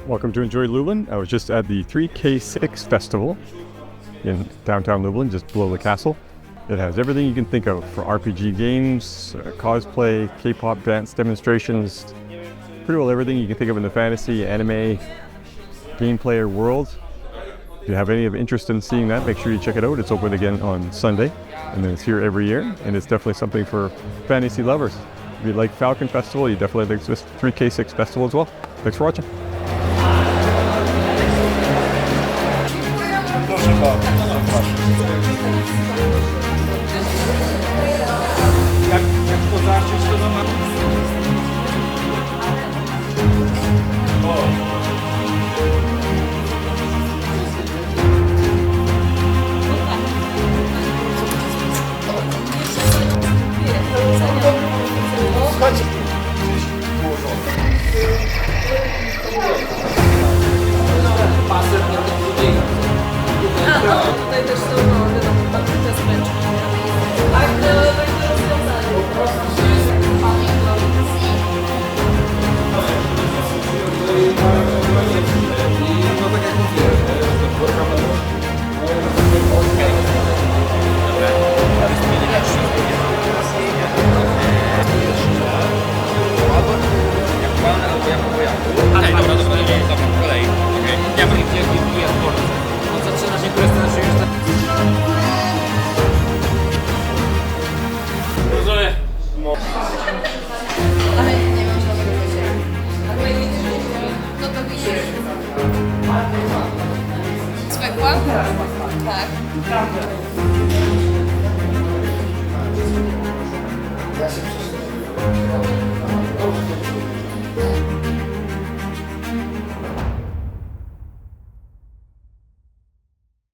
Welcome to Enjoy Lublin. I was just at the 3K6 Festival in downtown Lublin, just below the castle. It has everything you can think of for RPG games, cosplay, K-pop dance demonstrations, pretty well everything you can think of in the fantasy, anime, game player world. If you have any of interest in seeing that, make sure you check it out. It's open again on Sunday, and then it's here every year, and it's definitely something for fantasy lovers. If you like Falcon Festival, you definitely like this 3K6 Festival as well. Thanks for watching. Jak to zacząć, to ma... Tutaj też są, no wiadomo, te spęczki. Tak, to rozwiązanie.